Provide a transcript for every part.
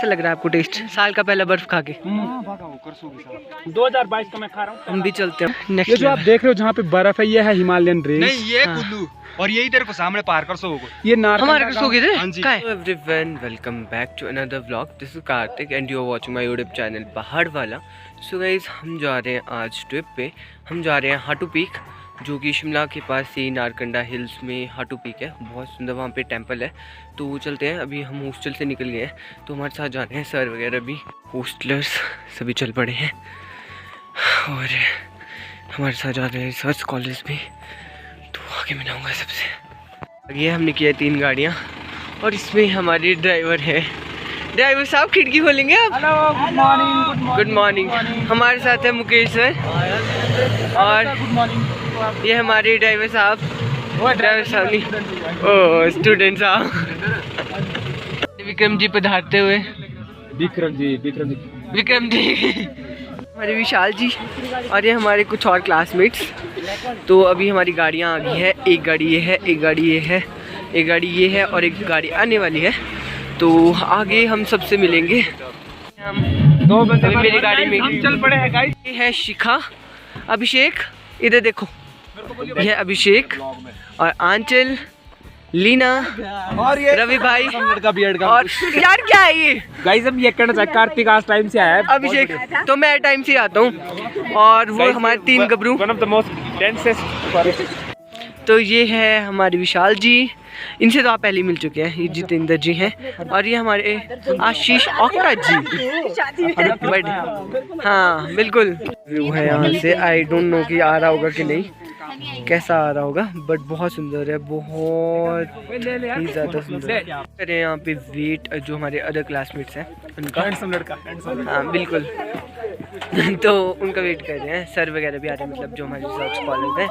कैसा लग रहा है आपको टेस्ट साल का पहला बर्फ खा के? 2022 का मैं खा रहा हूँ। हम भी चलते हैं ये नेक्स्ट। जो आप देख रहे हो जहाँ पे बर्फ है, ये है हिमालयन रेंज। नहीं ये कुल्लू और यही तेरे को सामने पार कर सो ये नारकंडा हमारे सो गए थे। हाँ जी। Everyone welcome back to another vlog. This is Kartik and you are watching my YouTube channel Pahad Wala. So guys हम जा रहे हैं आज ट्रिप पे। हम जा रहे हैं हाटू पीक, जो कि शिमला के पास ही नारकंडा हिल्स में हाटू पीक है। बहुत सुंदर वहाँ पे टेंपल है। तो चलते हैं। अभी हम हॉस्टल से निकल गए हैं, तो हमारे साथ जाने हैं सर वगैरह भी, हॉस्टलर्स सभी चल पड़े हैं और हमारे साथ जा रहे हैं सर्च कॉलेज भी। तो आगे मिलाऊंगा सबसे। ये हमने किया 3 गाड़ियाँ और इसमें हमारे ड्राइवर है। ड्राइवर साहब खिड़की खोलेंगे आप? Hello, good morning. Good morning. हमारे साथ है मुकेश सर और गुड मॉर्निंग। ये हमारे ड्राइवर साहब। ड्राइवर साहब नहीं, ओह स्टूडेंट साहब। विक्रम जी पधारते हुए। विक्रम जी विक्रम जी हमारे विशाल जी और ये हमारे कुछ और क्लासमेट्स। तो अभी हमारी गाड़ियाँ आ गई है। एक गाड़ी ये है, एक गाड़ी ये है, एक गाड़ी ये है और एक गाड़ी आने वाली है। तो आगे हम सबसे मिलेंगे। हम 2 बंदे मेरी गाड़ी में हम चल पड़े हैं गाइस। ये है शिखा, अभिषेक, इधर देखो, ये है अभिषेक और आंचल, लीना और ये रवि भाई लड़का बीएड का। और यार क्या है ये गाइस हम ये कहना चाहते, कार्तिक आज टाइम से आया है। अभिषेक। तो मैं टाइम से आता हूँ और वो हमारे 3 गबरू। One of the most densest. तो ये है हमारे विशाल जी, इनसे तो आप पहले ही मिल चुके हैं। ये जितेंद्र जी हैं और ये हमारे आशीष औकड़ा जी। बट हाँ बिल्कुल व्यू है यहाँ से। आई डोंट नो कि आ रहा होगा कि नहीं, कैसा आ रहा होगा, बट बहुत सुंदर है, बहुत ही ज़्यादा सुंदर। करें यहाँ पे वेट जो हमारे अदर क्लासमेट्स हैं उनका। हैंडसम लड़का, हैंडसम। हाँ बिल्कुल तो उनका वेट कर रहे हैं। सर वगैरह भी आ रहे हैं, मतलब जो हमारे रिसर्च कॉलेज है।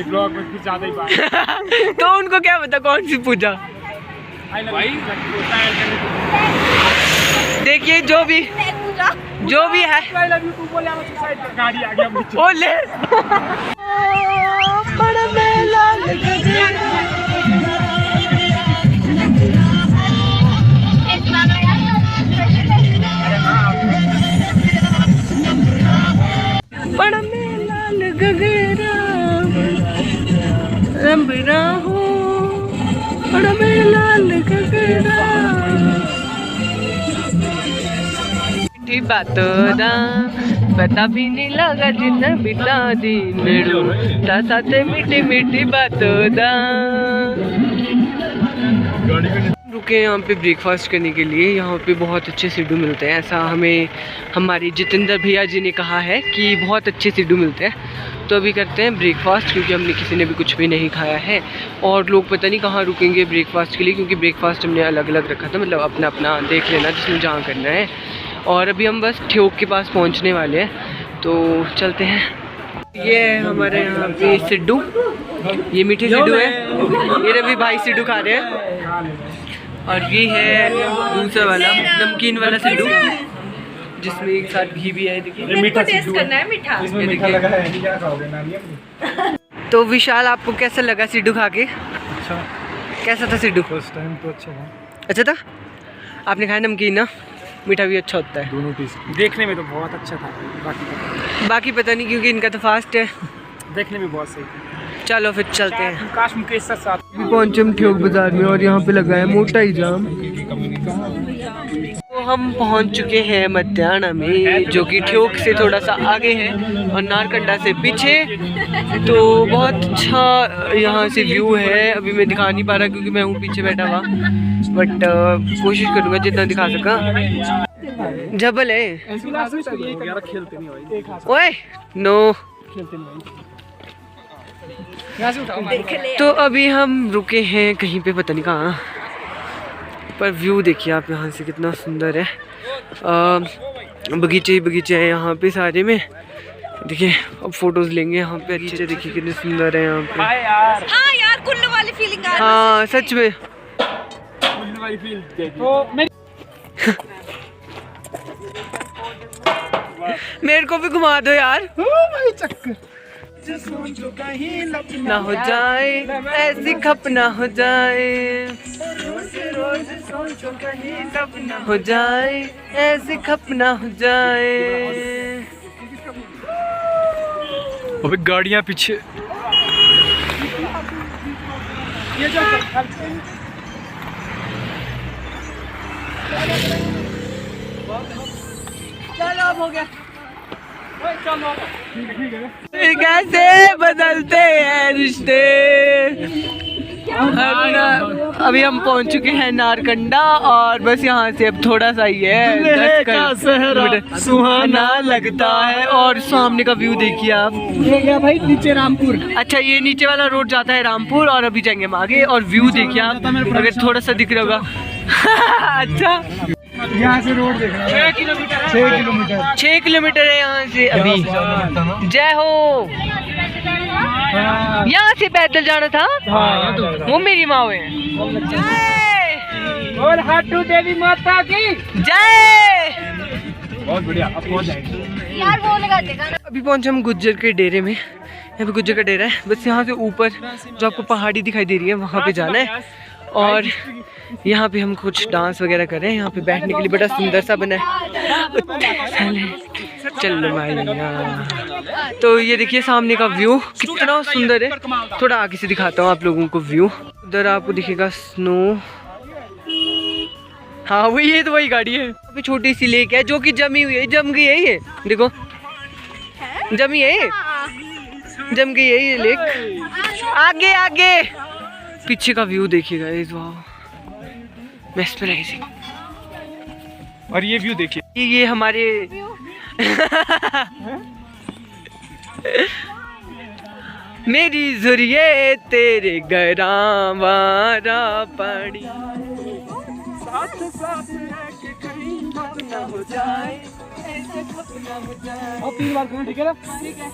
ब्लॉग में कुछ ज़्यादा ही बात। तो उनको क्या पता कौन सी पूजा। देखिए जो भी है गाड़ी आ गया। ओ ले बड़ा मेला बड़ा मेला लगा गया रंबरा हो, बड़ा मेला लगा गया। मीठी बातों दा पता भी नहीं लगा जितना बिता दिन मेरू साथे मीठी मीठी बातों दा। रुके यहाँ पे ब्रेकफास्ट करने के लिए। यहाँ पे बहुत अच्छे सिड्डू मिलते हैं, ऐसा हमें हमारे जितेंद्र भैया जी ने कहा है कि बहुत अच्छे सिड्डू मिलते हैं। तो अभी करते हैं ब्रेकफास्ट, क्योंकि हमने किसी ने भी कुछ भी नहीं खाया है और लोग पता नहीं कहाँ रुकेंगे ब्रेकफास्ट के लिए, क्योंकि ब्रेकफास्ट हमने अलग अलग रखा था, मतलब अपना अपना देख लेना जिसमें जहाँ करना है। और अभी हम बस ठियोग के पास पहुँचने वाले हैं, तो चलते हैं। ये है हमारे यहाँ पे सिड्डू, ये मीठे सिड्डू है। ये रवि भाई सिड्डू खा रहे हैं और ये है दूसरा वाला नमकीन वाला सिड्डू, जिसमें एक साथ घी भी है। देखिए मीठा टेस्ट करना है, मीठा। इसमें मीठा लगा है, क्या खाओगे नानी? तो विशाल आपको कैसा लगा सिड्डू खा के? अच्छा, कैसा था सिड्डू? फर्स्ट टाइम तो अच्छा था। अच्छा था। आपने खाया नमकीन ना, मीठा भी अच्छा होता है। दोनों टेस्ट देखने में तो बहुत अच्छा था, बाकी पता नहीं, क्योंकि इनका तो फास्ट है। देखने में बहुत सही था। चलो फिर चलते हैं। काश मुकेश सर साथ। पहुंचे हम ठियोग बाजार में और यहाँ पे लगा है मोटा ही जाम। तो हम पहुंच चुके हैं मध्याह्न में, जो कि ठियोग से थोड़ा सा आगे है और नारकंडा से पीछे। तो बहुत अच्छा यहाँ से व्यू है। अभी मैं दिखा नहीं पा रहा क्योंकि मैं हूँ पीछे बैठा हुआ, बट कोशिश करूँगा जितना दिखा सका। जबल है खेलते नहीं भाई, ओए नो। खेलते नहीं भाई। तो अभी हम रुके हैं कहीं पे, पता नहीं कहाँ, पर व्यू देखिए आप यहाँ से कितना सुंदर है। बगीचे ही बगीचे हैं यहाँ पे सारे में। देखिए अब फोटोज लेंगे यहाँ पे। अच्छे देखिए कितने सुंदर है यहाँ पे। हाँ यार कुल्लू वाली फीलिंग आ रही है। हाँ सच में। कुल्लू वाली फील तो मेरे को भी घुमा दो यार। चक्कर ना हो जाए ऐसी खप ना हो जाए। रोज सोचो कहीं सपना हो जाए, ऐसे खपना हो जाए। अबे गाड़ियां पीछे। चलो अब हो गया। कैसे बदलते हैं रिश्ते। अभी हम पहुंच चुके हैं नारकंडा और बस यहाँ से अब थोड़ा सा ही है, 10 किलोमीटर। सुहाना लगता है और सामने का व्यू देखिए आप। ये गया भाई नीचे रामपुर। अच्छा ये नीचे वाला रोड जाता है रामपुर और अभी जाएंगे हम आगे और व्यू देखिए आप, अगर थोड़ा सा दिख रहा होगा। अच्छा यहाँ से रोड देखना 6 किलोमीटर 6 किलोमीटर है यहाँ से अभी। जय हो। यहाँ से पैदल जाना था। वो मेरी माँ है। और हाटू देवी माता की जय। बहुत बढ़िया। अब पहुंच जाएंगे यार वो लगा देगा ना। अभी पहुंचे हम गुज्जर के डेरे में। यहाँ पे गुज्जर का डेरा है, बस यहाँ से ऊपर जो आपको पहाड़ी दिखाई दे रही है वहाँ पे जाना है। और यहाँ पे हम कुछ डांस वगैरह कर रहे हैं। यहाँ पे बैठने के लिए बड़ा सुंदर सा बना है। चल भाई, तो ये देखिए सामने का व्यू कितना सुंदर है। थोड़ा आगे से दिखाता हूँ आप लोगों को व्यू। उधर आपको दिखेगा स्नो। हाँ वही है, तो वही गाड़ी है। अभी छोटी सी लेक है जो कि जमी हुई है, जम गई है ये। देखो जमी है ये, जम गई है ये लेक। आगे आगे पीछे का व्यू देखिएगा, इस वाह मेस्मराइजिंग। और ये व्यू देखिए, ये हमारे मेरी जुरिये तेरे गरावारा पानी साथ साथ रह कहीं ना हो जाए, ऐसे सपना हो जाए। अब 3 बार करना, ठीक है ना? ठीक है।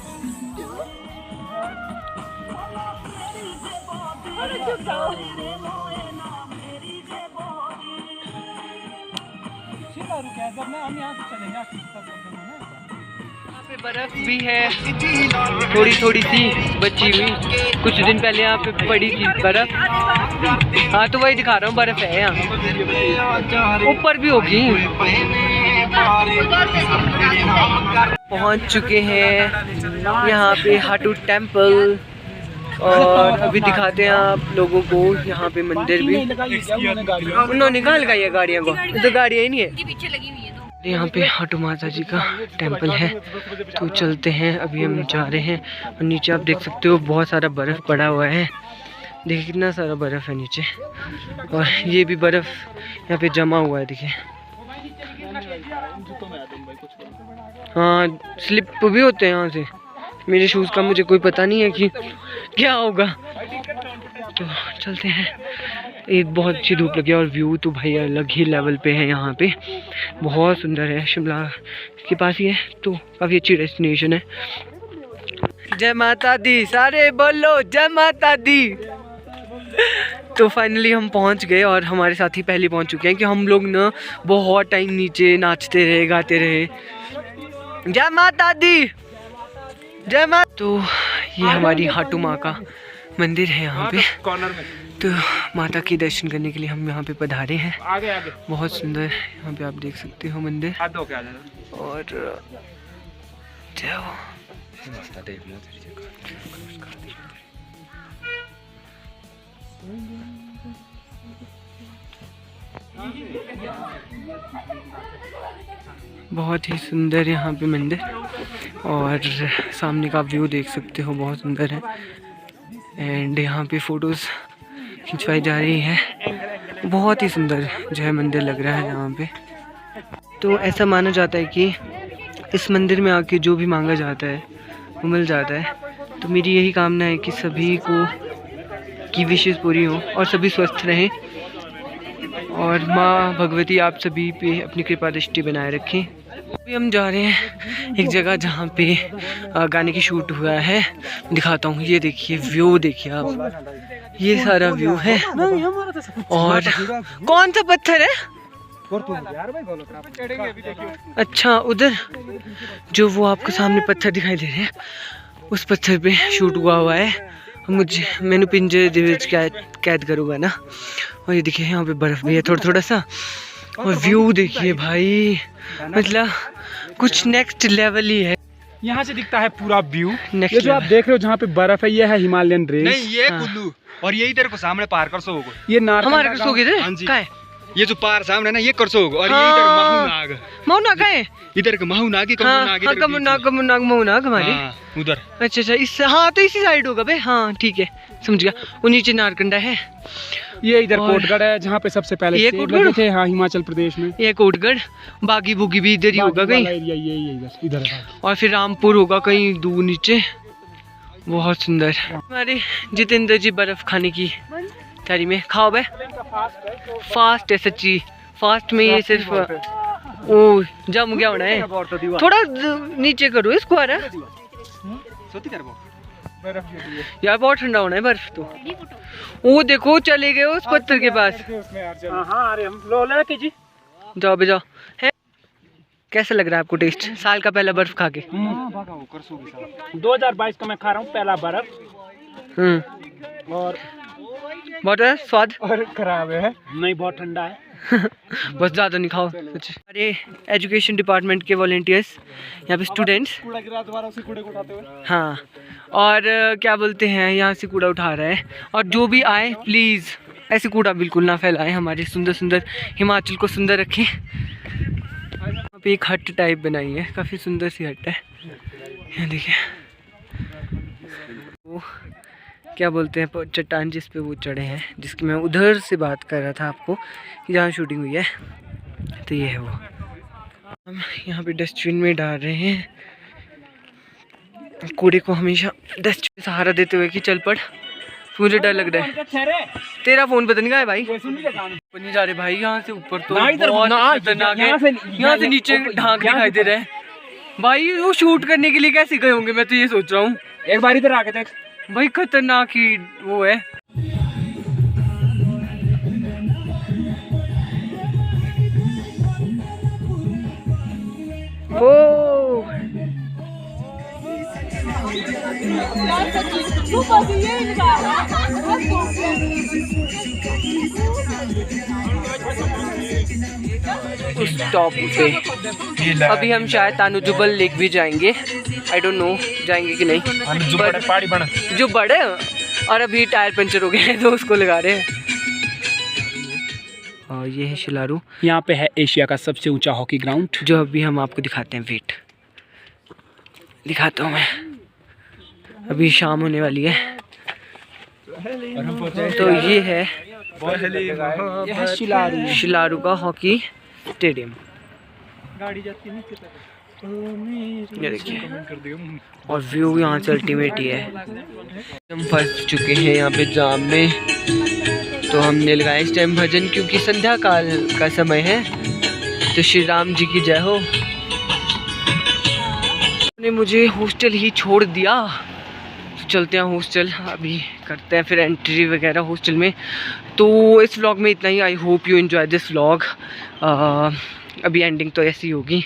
हम यहाँ से चलेंगे। यहाँ पे बर्फ भी है, थोड़ी थोड़ी सी बची हुई। कुछ दिन पहले यहाँ पे पड़ी थी बर्फ। हाँ तो वही दिखा रहा हूँ, बर्फ है यहाँ, ऊपर भी होगी। पहुँच चुके हैं यहाँ पे हाटू टेम्पल और अभी दिखाते हैं आप लोगों को यहाँ पे मंदिर भी। उन्होंने कहाँ लगाई है गाड़ियाँ को, तो गाड़ियाँ ही नहीं है। पीछे लगी हुई है तो। यहाँ पे हाटू माता जी का टेंपल है, तो चलते हैं। अभी हम जा रहे हैं और नीचे आप देख सकते हो बहुत सारा बर्फ़ पड़ा हुआ है। देखिए कितना सारा बर्फ़ है नीचे, और ये भी बर्फ़ यहाँ पे जमा हुआ है। देखिए हाँ स्लिप भी होते हैं यहाँ से। मेरे शूज़ का मुझे कोई पता नहीं है कि क्या होगा। तो चलते हैं। एक बहुत अच्छी धूप लगी है और व्यू तो भाई अलग ही लेवल पे है। यहाँ पे बहुत सुंदर है, शिमला के पास ही है, तो काफ़ी अच्छी डेस्टिनेशन है। जय माता दी, सारे बोलो जय माता दी। तो फाइनली हम पहुँच गए और हमारे साथी पहले पहुँच चुके हैं कि हम लोग ना बहुत टाइम नीचे नाचते रहे, गाते रहे जय माता दी जय माता। तो ये हमारी हाटू माँ का मंदिर है यहाँ पे। कॉर्नर में तो माता के दर्शन करने के लिए हम यहाँ पे पधारे हैं। आगे आगे बहुत सुंदर यहाँ पे आप देख सकते हो मंदिर। हाथ धो के आ जाना। और जय हो। बहुत ही सुंदर यहाँ पे मंदिर, और सामने का व्यू देख सकते हो बहुत सुंदर है। एंड यहाँ पे फोटोज़ खिंचवाई जा रही है। बहुत ही सुंदर जो है मंदिर लग रहा है यहाँ पे। तो ऐसा माना जाता है कि इस मंदिर में आके जो भी मांगा जाता है वो मिल जाता है। तो मेरी यही कामना है कि सभी को की विशेष पूरी हो और सभी स्वस्थ रहें, और माँ भगवती आप सभी पे अपनी कृपा दृष्टि बनाए रखें। अभी हम जा रहे हैं एक जगह जहाँ पे गाने की शूट हुआ है, दिखाता हूँ। ये देखिए व्यू देखिए आप, ये सारा व्यू है। और कौन सा पत्थर है? अच्छा उधर जो वो आपको सामने पत्थर दिखाई दे रहे हैं, उस पत्थर पे शूट हुआ है। मैंने पिंजरे दे विच कैद करूँगा ना। और ये देखिए यहाँ पे बर्फ़ भी है थोड़ा सा। और व्यू देखिए भाई, मतलब कुछ नेक्स्ट लेवल ही है। यहाँ से दिखता है पूरा व्यू। Next ये जो आप level। देख रहे हो जहाँ पे बर्फ है, ये है हिमालयन रेंज। नहीं ये हाँ। कुल्लू, और ये इधर को सामने पार कर सो ये नारकंडा हमारे को सो गए थे। हाँ जी। कहाँ है? ये जो पार सामने ना ये कर सो और ये हाँ। इधर माहूनाग, मऊना कहाँ है? इधर का माहूनाग ही हाँ कमुनाग हाँ, इधर कमुनाग मऊनाग हमारे। हाँ, उधर। अच्छा इस, हाँ तो इसी साइड होगा बे। हाँ ठीक है, समझ गया। वो नीचे नारकंडा है। ये इधर और- कोटगढ़ है जहाँ पे सबसे पहले ये सेब कोटगढ़? लगे थे। हाँ, हिमाचल प्रदेश में। ये कोटगढ़, बागी बुगी भी इधर ही होगा बाकी वाला कहीं। एरिया ये इधर है। और फिर रामपुर होगा कहीं दूर नीचे। बहुत सुंदर। हमारे जितेंद्र जी बर्फ खाने की तैयारी में। खाओ बे। फास्ट है सच्ची, फास्ट में ये सिर्फ ओ जम गया होना है। थोड़ा नीचे करो इसको। आ यार बहुत ठंडा होना है बर्फ तो। वो देखो चले गए उस पत्थर के पास। जाओ बे जाओ। है कैसा लग रहा है आपको टेस्ट साल का पहला बर्फ खा के? 2022 का मैं खा रहा हूँ पहला बर्फ। और बहुत है स्वाद। और खराब है नहीं, बहुत ठंडा है। बस ज़्यादा नहीं खाओ। अरे एजुकेशन डिपार्टमेंट के वॉलेंटियर्स, यहाँ पे स्टूडेंट्स। हाँ, और क्या बोलते हैं, यहाँ से कूड़ा उठा रहा है। और जो भी आए प्लीज़ ऐसे कूड़ा बिल्कुल ना फैलाएं, हमारे सुंदर सुंदर हिमाचल को सुंदर रखें। यहाँ पे एक हट टाइप बनाई है, काफ़ी सुंदर सी हट है। यहाँ देखिए वो क्या बोलते हैं चट्टान जिस पे वो चढ़े हैं, जिसकी मैं उधर से बात कर रहा था आपको कि जहाँ शूटिंग हुई है। तो ये है वो। हम यहाँ पे डस्टबिन में डाल रहे हैं कूड़े को, हमेशा डस्टबिन सहारा देते हुए कि चल पड़। मुझे डर लग रहा है। तेरा फोन पता नहीं कहाँ है भाई? ऊपर नहीं जा रहे भाई, यहाँ से ऊपर तो बहुत खतरनाक है। यहाँ से नीचे ढांक दिखाई दे रहा है भाई। वो शूट करने के लिए कैसे गए होंगे, मैं तो ये सोच रहा हूँ। एक बार इधर आके देख भाई, खतरनाक ही वो है। ओ उस टॉप पे अभी हम शायद तानुजुबल लेक भी जाएंगे। आई डोंट नो जाएंगे कि नहीं। पहाड़ी बना जो बड़े, और अभी टायर पंचर हो गए हैं तो उसको लगा रहे हैं। और ये है शिलारू। यहाँ पे है एशिया का सबसे ऊंचा हॉकी ग्राउंड, जो अभी हम आपको दिखाते हैं। वेट दिखाता हूँ मैं। अभी शाम होने वाली है। तो ये है शिलारू का हॉकी स्टेडियम। ये देखिए, और व्यू यहाँ से अल्टीमेट ही है। हम फंस चुके हैं यहाँ पे जाम में, तो हमने लगाया इस टाइम भजन, क्योंकि संध्या काल का समय है। तो श्री राम जी की जय हो। ने मुझे हॉस्टल ही छोड़ दिया, तो चलते हैं हॉस्टल। अभी करते हैं फिर एंट्री वगैरह हॉस्टल में। तो इस व्लॉग में इतना ही। I hope you enjoy this vlog. अभी एंडिंग तो ऐसी होगी।